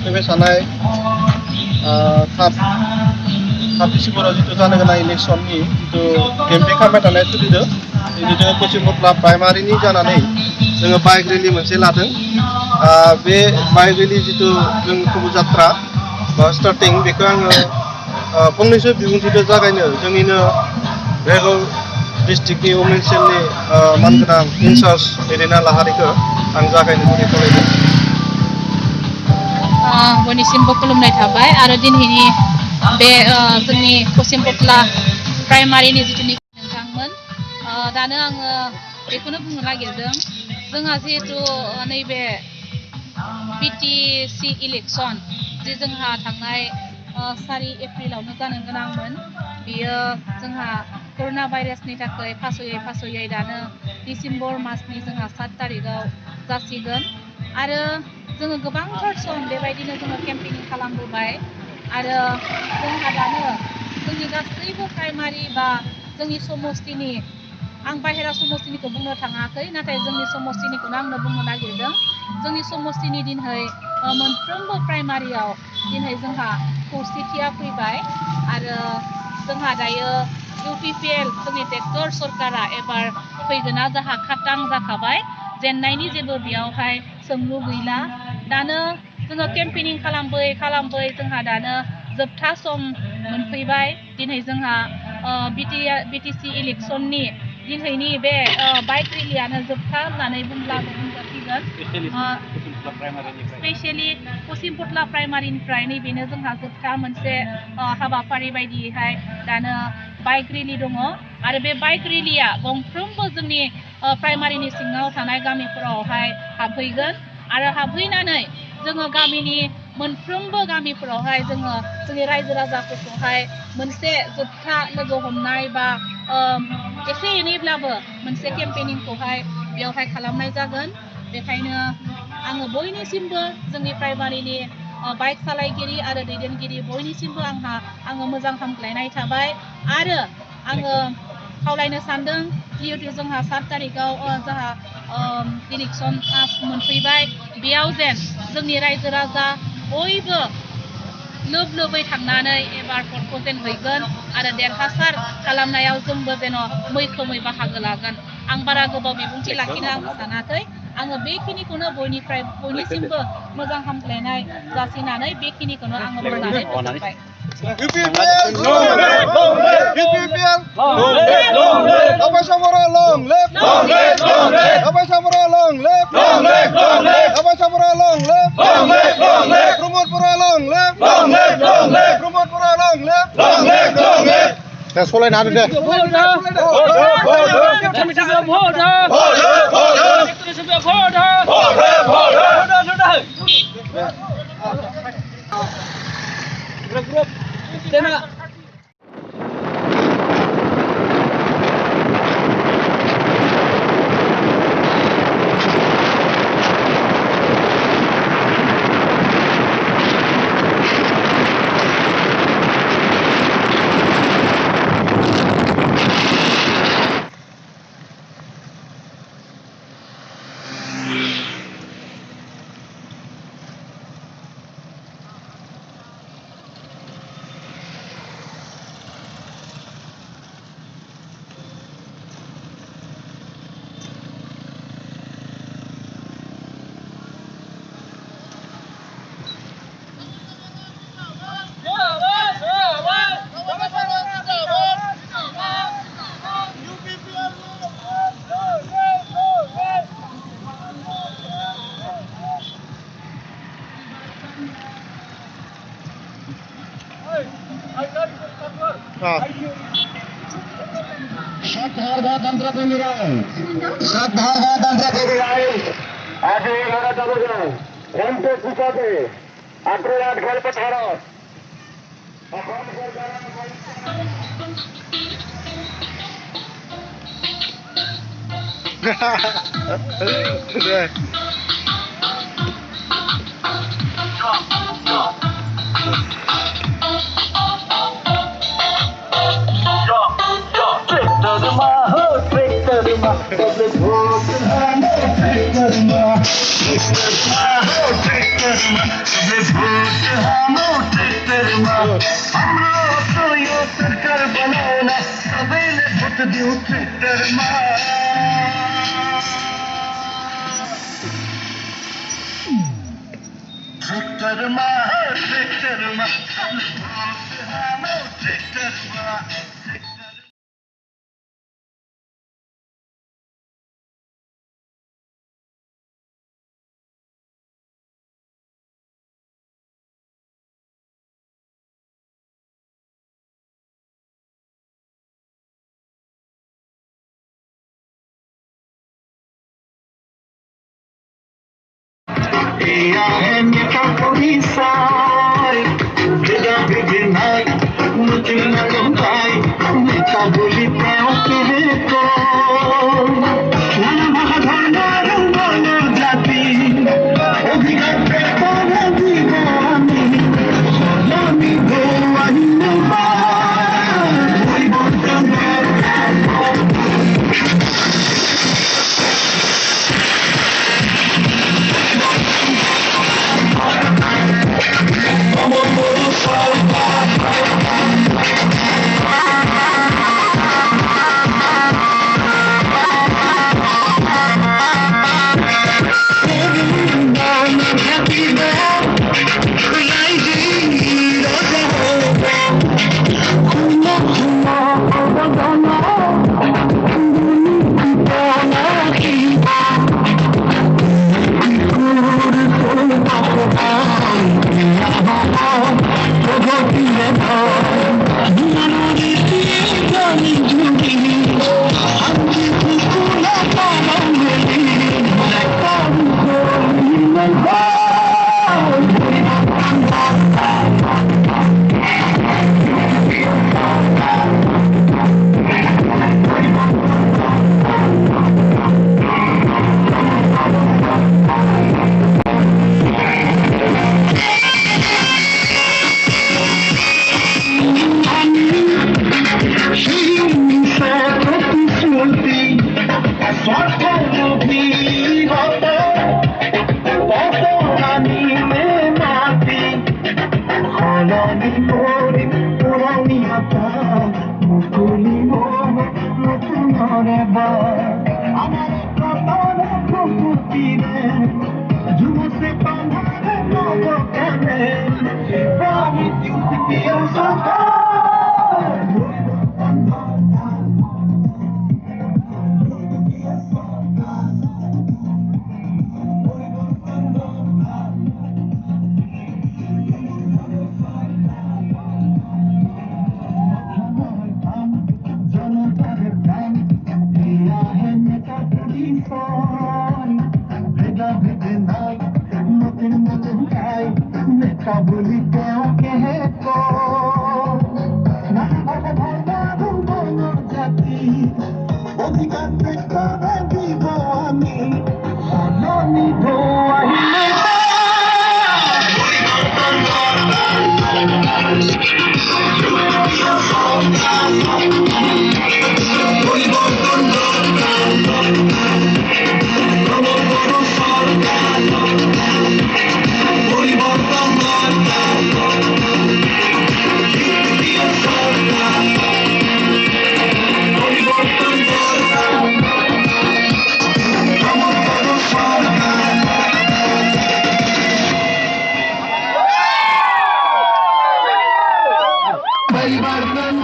फैबाय थानाय 3 डिसेम्बराव जितु जानो गोनां इलेक्सननि जितु केम्पेइन खालामबाय थानाय सोलिदों जोङो पश्चिमबटला प्राइमारिनि जानानै जोङो बाइक रेलि मोनसे लादों बे बाइक रेलि जितु जों खबुजात्रा बा स्टार्टिं बेखौ आङो फंनैसो बिबुंथिजों जागायनो जोंनिनो बेंगल डिस्ट्रिक्टनि वमेन सेलनि मानगोनां इनचार्ज एरिना लाहारिखौ आं जागायनो थाखाय खावलायदों। बयनिसिमबो खुलुमनाय थाबाय आरो दिनैनि बे जोंनि पश्चिमबटला प्राइमारिनि जिथुनिखि नोंथांमोन दानो आङो बेखौनो बुंनो नागिरदों जोंहा जिहेतु नैबे बिटिसि इलेक्सन जे जोंहा थांनाय 4 एप्रिलावनो जानो गोनांमोन बियो जोंहा कर'ना भाइरासनि थाखाय फासयै दानो डिसेम्बर मासनि जोंहा 7 तारिखआव जासिगोन आरो जोङो गोबांथार सम बेबायदिनो जोङो केम्पेनिं खालामबोबाय आरो जोंहा दानो जोंनि गासैबो प्राइमारि बा जोंनि समस्तिनि आं बाहेरा समस्तिनिखौ बुंनो थाङाखै नाथाय जोंनि समस्तिनिखौनो आंनो बुंनो नागिरदों जोंनि समस्तिनि दिनै मोनफ्रोमबो प्राइमारियाव दिनै जोंहा खौसेथिया फैबाय आरो जोंहा दायो UPPL जोंनि ट्रेक्टर सरकारा एबार फैगोना जोंहा खाटां जाखाबाय जेननायनि जेबो बेयावहाय सोंलु गैला दानो जोङो केम्पेनिं खालामबै जोंहा दानो जोबथा सम मोनफैबाय दिनै जोंहा बिटिसि इलेक्सननि दिनैनि बे बाइक रेलियानो जोबथा होननानै बुंब्लाबो बुंजासिगोन स्पेशेलि पश्चिमबटला प्राइमारिनिफ्राय नैबेनो जोंहा जोबथा मोनसे हाबाफारि बायदियैहाय दानो बाइक रेलि दङ आरो बे बाइक रेलिया गंफ्रोमबो जोंनि प्राइमारिनि सिङाव थानाय गामिफोरावहाय हाबहैगोन आरो हाबहैनानै जोङो गामिनि मोनफ्रोमबो गामिफोरावहाय जोङो जोंनि रायजो राजाफोरखौहाय मोनसे जोबथा लोगो हमनाय बा एसे एनैब्लाबो मोनसे केम्पेनिंखौहाय बेयावहाय खालामनाय जागोन बेखायनो आङो बयनिसिमबो जोंनि प्राइमारिनि बाइक सालायगिरि आरो दैदेनगिरि बयनिसिमबो आङो मोजां हामग्लायनाय थाबाय आरो आङो खावलायनो सानदों जिहेतु जोंहा 7 तारिखआव जोंहा इलेक्सन मोनफैबाय बेयाव जेन जोंनि रायजो राजा बयबो लोबै थांनानै एबार भटखौ जेन हैगोन आरो देरहासार खालामनायाव जोंबो जेन मैखोमै बाहागो लागोन आं बारा गोबाव बिबुंथि लाखिनो आं सानाखै आङो बेखिनिखौनो बयनिसिमबो मोजां हामग्लायनाय जासिनानै बेखिनिखौनो आङो बुंनानै फोजोबबाय सलायना होदो दे तंत्र केली राहील तंत्र केली राहील आज लढत चालू आहे रमते सुसाते 8 खेळपट हरत Public मुस्तफा हो ट्रैक्टर में सबे भोट हम ट्रैक्टर में हमरो तो यो सरकार बनाना सबे ले भोट दियो ट्रैक्टर में ट्रैक्टर में हम ट्रैक्टर में Iya hanya kapurisai, beda beginai, mungkin nalontai, mereka boleh tahu keheko. Nana bahadana rangana jati, obigat pekara diwani, solami doa hinamba, oi bontang परिवर्तन